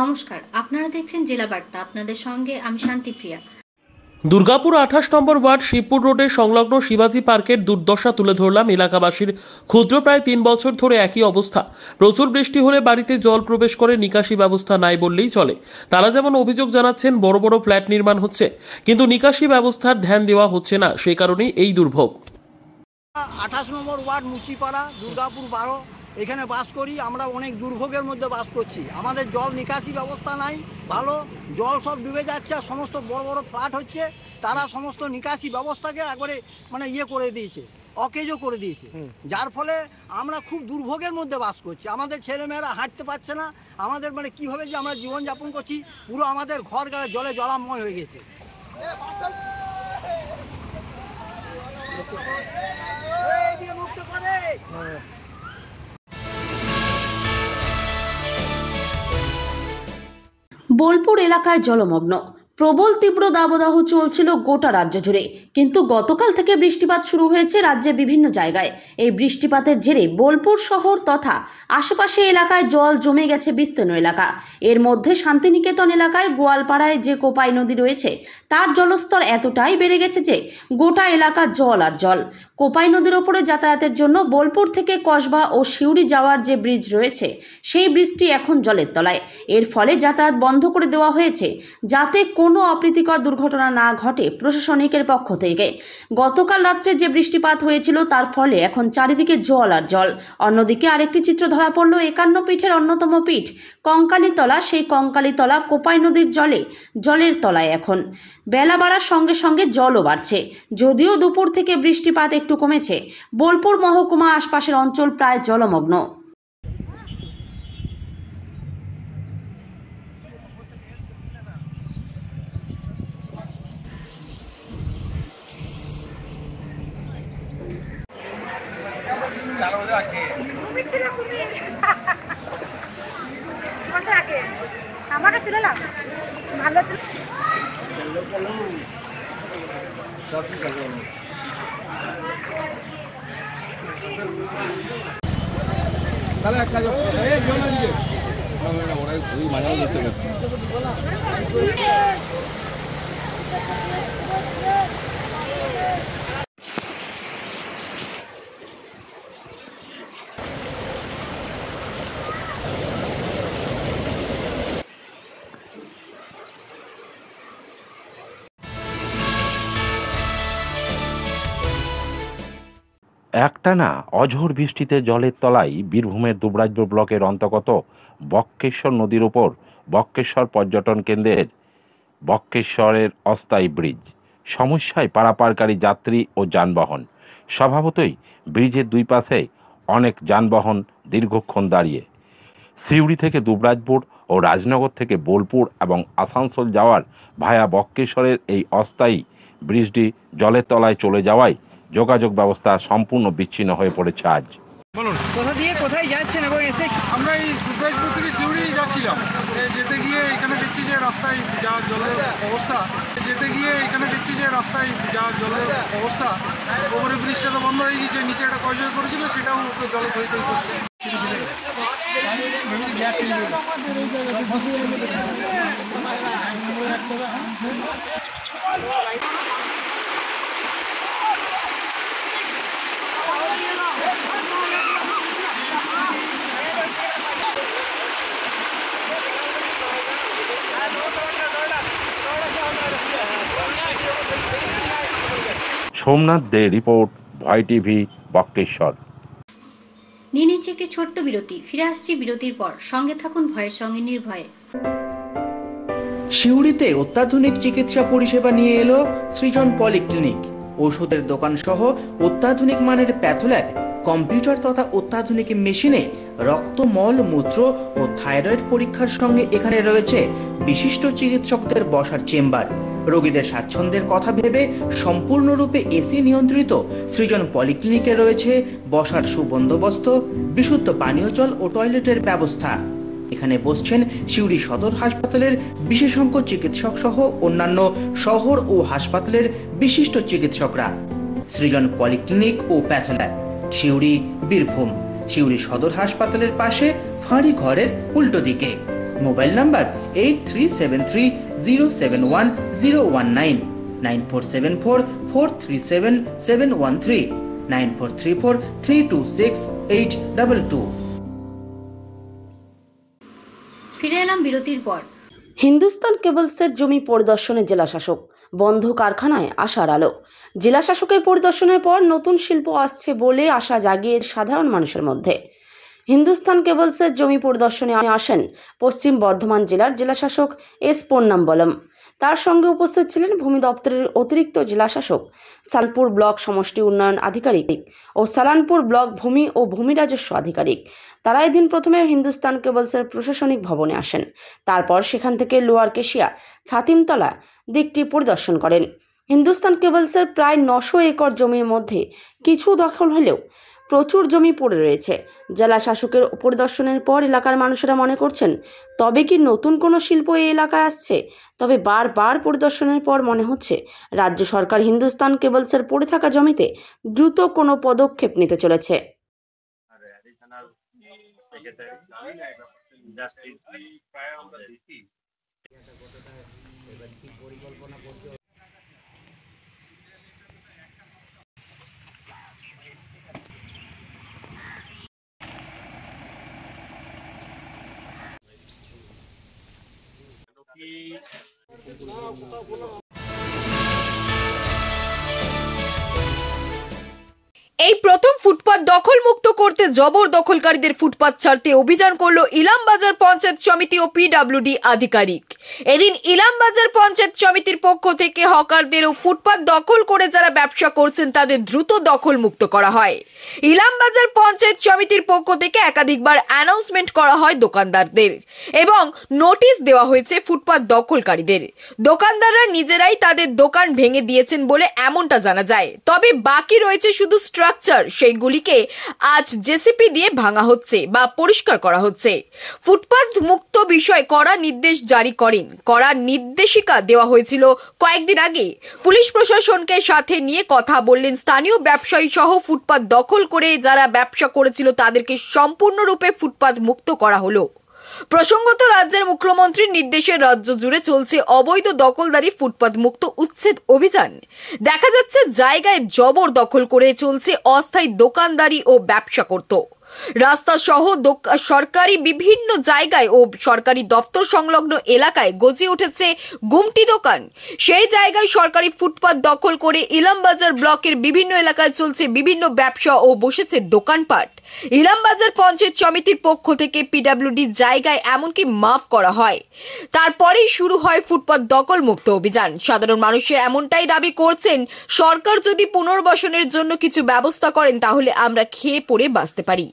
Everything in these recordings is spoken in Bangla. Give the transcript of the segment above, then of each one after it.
নমস্কার, আপনারা দেখছেন জেলা বার্তা। আপনাদের সঙ্গে আমি শান্তিপ্রিয়া। দুর্গাপুর 28 নম্বর ওয়ার্ড শিবপুর রোডের সংলগ্ন শিবাজি পার্কের দুর্দশা তুলে ধরলাম। এলাকাবাসীর ক্ষুদ্র প্রায় 3 বছর ধরে একই অবস্থা। প্রচুর বৃষ্টি হলে বাড়িতে জল প্রবেশ করে, নিকাশি ব্যবস্থা নাই বললেই চলে। তারা যেমন অভিযোগ জানাচ্ছেন, বড় বড় ফ্ল্যাট নির্মাণ হচ্ছে কিন্তু নিকাশি ব্যবস্থার ধ্যান দেওয়া হচ্ছে না, সেই কারণেই এই দুর্ভোগ। 28 নম্বর ওয়ার্ড মুচিপাড়া, দুর্গাপুর 12, এখানে বাস করি। আমরা অনেক দুর্ভোগের মধ্যে বাস করছি। আমাদের জল নিকাশি ব্যবস্থা নাই ভালো, জল সব ডুবে যাচ্ছে। আর সমস্ত বড় বড় ফ্ল্যাট হচ্ছে, তারা সমস্ত নিকাশি ব্যবস্থাকে একবারে করে দিয়েছে, অকেজো করে দিয়েছে, যার ফলে আমরা খুব দুর্ভোগের মধ্যে বাস করছি। আমাদের ছেলেমেয়েরা হাঁটতে পারছে না। আমাদের কীভাবে যে আমরা জীবনযাপন করছি, পুরো আমাদের ঘর জলে জলাময় হয়ে গেছে। বোলপুর এলাকায় জলমগ্ন। প্রবল তীব্র দাবদাহ চলছিল গোটা রাজ্য জুড়ে, কিন্তু গতকাল থেকে বৃষ্টিপাত শুরু হয়েছে রাজ্যের বিভিন্ন জায়গায়। এই বৃষ্টিপাতের জেরে বোলপুর শহর তথা আশেপাশে এলাকায় জল জমে গেছে বিস্তীর্ণ এলাকা। এর মধ্যে শান্তিনিকেতন এলাকায় গোয়ালপাড়ায় যে কোপাই নদী রয়েছে, তার জলস্তর এতটাই বেড়ে গেছে যে গোটা এলাকা জল আর জল। কোপাই নদীর ওপরে যাতায়াতের জন্য বোলপুর থেকে কসবা ও সিউড়ি যাওয়ার যে ব্রিজ রয়েছে, সেই ব্রিজটি এখন জলের তলায়। এর ফলে যাতায়াত বন্ধ করে দেওয়া হয়েছে, যাতে কোনো অপ্রীতিকর দুর্ঘটনা না ঘটে প্রশাসনিকের পক্ষ থেকে। গতকাল রাত্রে যে বৃষ্টিপাত হয়েছিল, তার ফলে এখন চারিদিকে জল আর জল। অন্যদিকে আরেকটি চিত্র ধরা পড়ল 51 পীঠের অন্যতম পীঠ কঙ্কালীতলা। সেই কঙ্কালীতলা কোপাই নদীর জলের তলায় এখন। বেলা বাড়ার সঙ্গে সঙ্গে জলও বাড়ছে। যদিও দুপুর থেকে বৃষ্টিপাত একটু কমেছে, বোলপুর মহকুমা আশপাশের অঞ্চল প্রায় জলমগ্ন। আমাকে তুলে নাও, ভালো তাহলে এক কাজ মাঝে বুঝতে পারছি। একটানা অঝোর বৃষ্টিতে জলের তলায় বীরভূমের দুবরাজপুর ব্লকের অন্তর্গত বক্রেশ্বর নদীর ওপর বক্রেশ্বর পর্যটন কেন্দ্রের বক্রেশ্বরের অস্থায়ী ব্রিজ। সমস্যায় পারাপারকারী যাত্রী ও যানবাহন। স্বভাবতই ব্রিজের দুই পাশে অনেক যানবাহন দীর্ঘক্ষণ দাঁড়িয়ে। সিউড়ি থেকে দুবরাজপুর ও রাজনগর থেকে বোলপুর এবং আসানসোল যাওয়ার ভায়া বক্রেশ্বরের এই অস্থায়ী ব্রিজটি জলের তলায় চলে যাওয়ায় যোগাযোগ ব্যবস্থা সম্পূর্ণ বিচ্ছিন্ন হয়ে পড়েছে। আজ বলুন, কোথা দিয়ে কোথায় যাচ্ছেন? এবং এসে আমরা এই দুবরাজপুর থেকে সিউড়ি যাচ্ছিলাম। যেতে গিয়ে এখানে দেখছি যে রাস্তায় যা জলের অবস্থা, ওপরে ব্রিজটা তো বন্ধ হয়ে গেছে, নিচে একটা কজয় করেছিল, সেটাও জলে ধুয়ে করছে। সোমনাথ দে রিপোর্ট, ভয় টিভি, বক্রেশ্বর। নিয়ে নিচ্ছে একটি ছোট্ট বিরতি। ফিরে আসছি বিরতির পর। সঙ্গে থাকুন ভয়ের সঙ্গে নির্ভয়ে। সিউড়িতে অত্যাধুনিক চিকিৎসা পরিষেবা নিয়ে এলো সৃজন পলিক্লিনিক। ওষুধের দোকান সহ অত্যাধুনিক মানের প্যাথোল্যাব, কম্পিউটার তথা অত্যাধুনিক মেশিনে রক্ত, মল, মূত্র ও থাইরয়েড পরীক্ষার সঙ্গে এখানে রয়েছে বিশিষ্ট চিকিৎসকদের বসার চেম্বার। রোগীদের স্বাচ্ছন্দ্যের কথা ভেবে সম্পূর্ণরূপে এসি নিয়ন্ত্রিত সৃজন পলিক্লিনিকে রয়েছে বসার সুবন্দোবস্ত, বিশুদ্ধ পানীয় জল ও টয়লেটের ব্যবস্থা। এখানে বসছেন সিউড়ি সদর হাসপাতালের বিশেষজ্ঞ চিকিৎসক সহ অন্যান্য শহর ও হাসপাতালের বিশিষ্ট চিকিৎসকরা। সৃজন পলিক্লিনিক ও প্যাথোল্যাব, সিউড়ি, বীরভূম। সিউড়ি সদর হাসপাতালের পাশে ফাঁড়ি ঘরের উল্টো দিকে। Mobile number 8373071019, 9474437713, 9434326822। ফিরে এলাম বিরতির পর। হিন্দুস্তান কেবলসের জমি পরিদর্শনে জেলাশাসক, বন্ধ কারখানায় আশার আলো। জেলাশাসকের পরিদর্শনের পর নতুন শিল্প আসছে বলে আশা জাগিয়ে সাধারণ মানুষের মধ্যে। হিন্দুস্তান কেবলসের জমি পরিদর্শনে আসেন পশ্চিম বর্ধমান জেলার জেলাশাসক এস পন্নাম্বলম। তার সঙ্গে উপস্থিত ছিলেন ভূমি দপ্তরের অতিরিক্ত জেলাশাসক, সালপুর ব্লক সমষ্টি উন্নয়ন আধিকারিক ও সালানপুর ব্লক ভূমি ও ভূমি রাজস্ব আধিকারিক। তারা এদিন প্রথমে হিন্দুস্তান কেবলসের প্রশাসনিক ভবনে আসেন, তারপর সেখান থেকে লোয়ার কেশিয়া ছাতিমতলা দিকটি পরিদর্শন করেন। হিন্দুস্তান কেবলসের প্রায় 900 একর জমির মধ্যে কিছু দখল হলেও প্রচুর জমি পড়ে রয়েছে। জেলা শাসকের পরিদর্শনের পর এলাকার মানুষেরা মনে করছেন, তবে কি নতুন কোনো শিল্প এই এলাকায় আসছে? তবে বারবার পরিদর্শনের পর মনে হচ্ছে রাজ্য সরকার হিন্দুস্তান কেবলসের পড়ে থাকা জমিতে দ্রুত কোনো পদক্ষেপ নিতে চলেছে। এই প্রথম ফুটপাত দখল মুক্ত করতে জবরদখলকারীদের ফুটপাত ছাড়তে অভিযান করলো ইলামবাজার পঞ্চায়েত সমিতি ও পিডব্লিউডি আধিকারিক। এদিন ইলামবাজার পঞ্চায়েত সমিতির পক্ষ থেকে হকারদের ও ফুটপাত দখল করে যারা ব্যবসা করছেন তাদের দ্রুত দখল মুক্ত করা হয়। ইলামবাজার পঞ্চায়েত সমিতির পক্ষ থেকে একাধিকবার অ্যানাউন্সমেন্ট করা হয় দোকানদারদের এবং নোটিশ দেওয়া হয়েছে ফুটপাত দখলকারীদের। দোকানদাররা নিজেরাই তাদের দোকান ভেঙে দিয়েছেন বলে এমনটা জানা যায়। তবে বাকি রয়েছে শুধু সেইগুলিকে আজ জেসিপি দিয়ে ভাঙা হচ্ছে বা পরিষ্কার করা হচ্ছে। ফুটপাত মুক্ত বিষয়ে কড়া নির্দেশ জারি করেন, কড়া নির্দেশিকা দেওয়া হয়েছিল কয়েকদিন আগে। পুলিশ প্রশাসনকে সাথে নিয়ে কথা বললেন স্থানীয় ব্যবসায়ী সহ ফুটপাত দখল করে যারা ব্যবসা করেছিল তাদেরকে সম্পূর্ণরূপে ফুটপাত মুক্ত করা হলো। প্রসঙ্গত রাজ্যের মুখ্যমন্ত্রীর নির্দেশে রাজ্য জুড়ে চলছে অবৈধ দখলদারি ফুটপাত মুক্ত উচ্ছেদ অভিযান। দেখা যাচ্ছে জায়গায় জবরদখল করে চলছে অস্থায়ী দোকানদারি ও ব্যবসা করত। রাস্তা সহ সরকারি বিভিন্ন জায়গায় ও সরকারি দপ্তর সংলগ্ন এলাকায় গজে উঠেছে গুমটি দোকান। সেই জায়গায় সরকারি ফুটপাত দখল করে ইলামবাজার ব্লকের বিভিন্ন এলাকায় চলছে বিভিন্ন ব্যবসা ও বসেছে দোকানপাট। ইলামবাজার পঞ্চায়েত সমিতির পক্ষ থেকে পিডব্লিউডি জায়গায় এমনকি মাফ করা হয়। তারপরেই শুরু হয় ফুটপাত দখল মুক্ত অভিযান। সাধারণ মানুষের এমনটাই দাবি করছেন, সরকার যদি পুনর্বাসনের জন্য কিছু ব্যবস্থা করেন তাহলে আমরা খেয়ে পড়ে বাঁচতে পারি।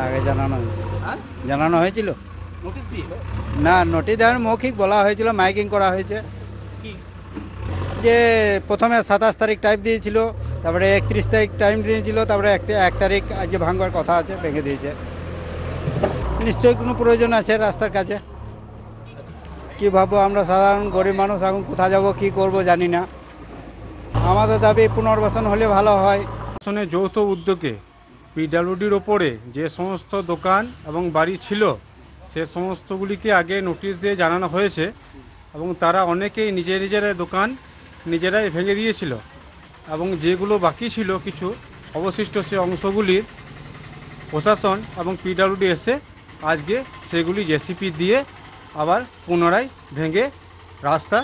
আগে জানানো হয়েছিল না, নোটিশ দেওয়ার মৌখিক বলা হয়েছিল, মাইকিং করা হয়েছে যে প্রথমে 27 তারিখ টাইম দিয়েছিল, তারপরে 31 তারিখ টাইম দিয়েছিল, তারপরে 1 তারিখ আজকে ভাঙবার কথা আছে, ভেঙে দিয়েছে। নিশ্চয়ই কোনো প্রয়োজন আছে রাস্তার কাছে। কী ভাববো আমরা সাধারণ গরিব মানুষ, এখন কোথায় যাব কি করব জানি না। আমাদের দাবি পুনর্বাসন হলে ভালো হয়। যৌথ উদ্যোগে পিডব্লিউডির ওপরে যে সমস্ত দোকান এবং বাড়ি ছিল সে সমস্তগুলিকে আগে নোটিশ দিয়ে জানানো হয়েছে এবং তারা অনেকেই নিজেরা দোকান নিজেরাই ভেঙে দিয়েছিল এবং যেগুলো বাকি ছিল কিছু অবশিষ্ট সে অংশগুলির প্রশাসন এবং পিডব্লিউডি এসে আজকে সেগুলি জেসিপি দিয়ে আবার পুনরায় ভেঙে রাস্তা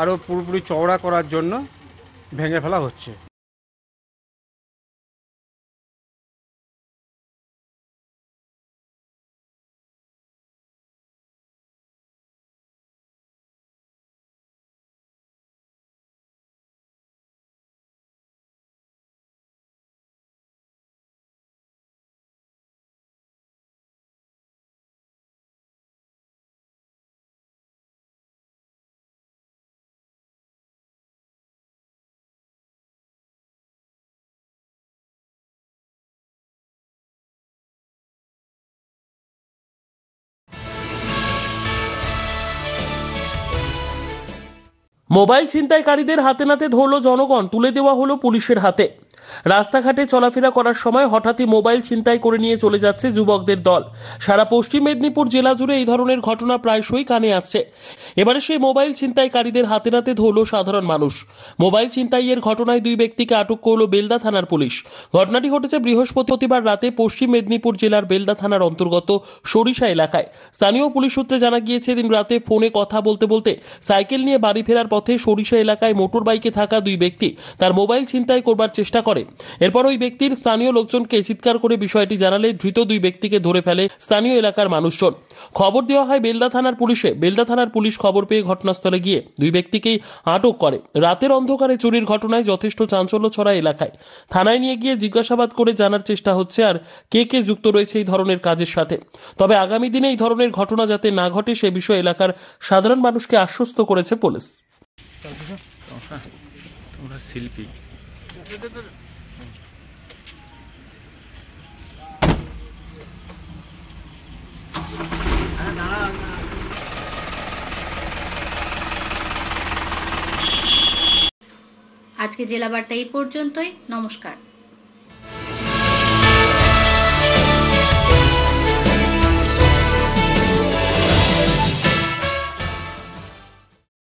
আরও পুরোপুরি চওড়া করার জন্য ভেঙে ফেলা হচ্ছে। মোবাইল ছিনতাইকারীদের হাতে নাতে ধরল জনগণ, তুলে দেওয়া হলো পুলিশের হাতে। রাস্তাঘাটে চলাফেরা করার সময় হঠাৎই মোবাইল ছিনতাই করে নিয়ে চলে যাচ্ছে যুবকদের দল। সারা পশ্চিম মেদিনীপুর জেলা জুড়ে এই ধরনের ঘটনা প্রায়শই কানে আসছে। এবারে সেই মোবাইল ছিনতাইকারীদের হাতে নাতে ধরল সাধারণ মানুষ। মোবাইল ছিনতাইয়ের ঘটনায় 2 ব্যক্তিকে আটক করল বেলদা থানার পুলিশ। ঘটনাটি ঘটেছে বৃহস্পতিবার রাতে পশ্চিম মেদিনীপুর জেলার বেলদা থানার অন্তর্গত সরিষা এলাকায়। স্থানীয় পুলিশ সূত্রে জানা গিয়েছে, দিন রাতে ফোনে কথা বলতে বলতে সাইকেল নিয়ে বাড়ি ফেরার পথে সরিষা এলাকায় মোটর বাইকে থাকা 2 ব্যক্তি তার মোবাইল ছিনতাই করবার চেষ্টা করে। এরপর ওই ব্যক্তির স্থানীয় লোকজনকে চিৎকার করে বিষয়টি জানালে ধৃত 2 ব্যক্তিকে ধরে ফেলে স্থানীয় এলাকার মানুষজন। খবর দেওয়া হয় বেলদা থানার পুলিশে। বেলদা থানার পুলিশ খবর পেয়ে ঘটনাস্থলে গিয়ে 2 ব্যক্তিকেই আটক করে। রাতের অন্ধকারে চুরির ঘটনায় যথেষ্ট চাঞ্চল্য ছড়ায় এলাকায়। থানায় নিয়ে গিয়ে জিজ্ঞাসাবাদ করে জানার চেষ্টা হচ্ছে আর কে যুক্ত রয়েছে এই ধরনের কাজের সাথে। তবে আগামী দিনে এই ধরনের ঘটনা যাতে না ঘটে সে বিষয়ে এলাকার সাধারণ মানুষকে আশ্বস্ত করেছে পুলিশ। শিল্পী আজকে জেলা বার্তা এই পর্যন্তই। নমস্কার।